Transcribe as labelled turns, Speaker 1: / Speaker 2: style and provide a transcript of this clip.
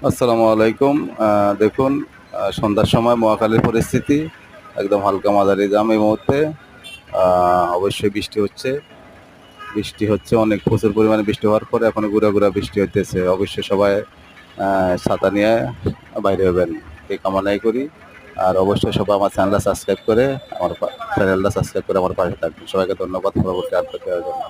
Speaker 1: আসসালামু আলাইকুম। দেখুন, সন্ধ্যার সময় মহাখালীর পরিস্থিতি একদম হালকা মাঝারি জাম এই মুহূর্তে। অবশ্যই বৃষ্টি হচ্ছে অনেক প্রচুর পরিমাণে বৃষ্টি হওয়ার পরে এখন গুঁড়া বৃষ্টি হইতেছে। অবশ্যই সবাই ছাতা নিয়ে বাইরে হবেন এই কামনাই করি। আর অবশ্যই সবাই আমার চ্যানেলটা সাবস্ক্রাইব করে আমার পাশে থাকবেন। সবাইকে ধন্যবাদ পরবর্তী আপডেট দেওয়ার জন্য।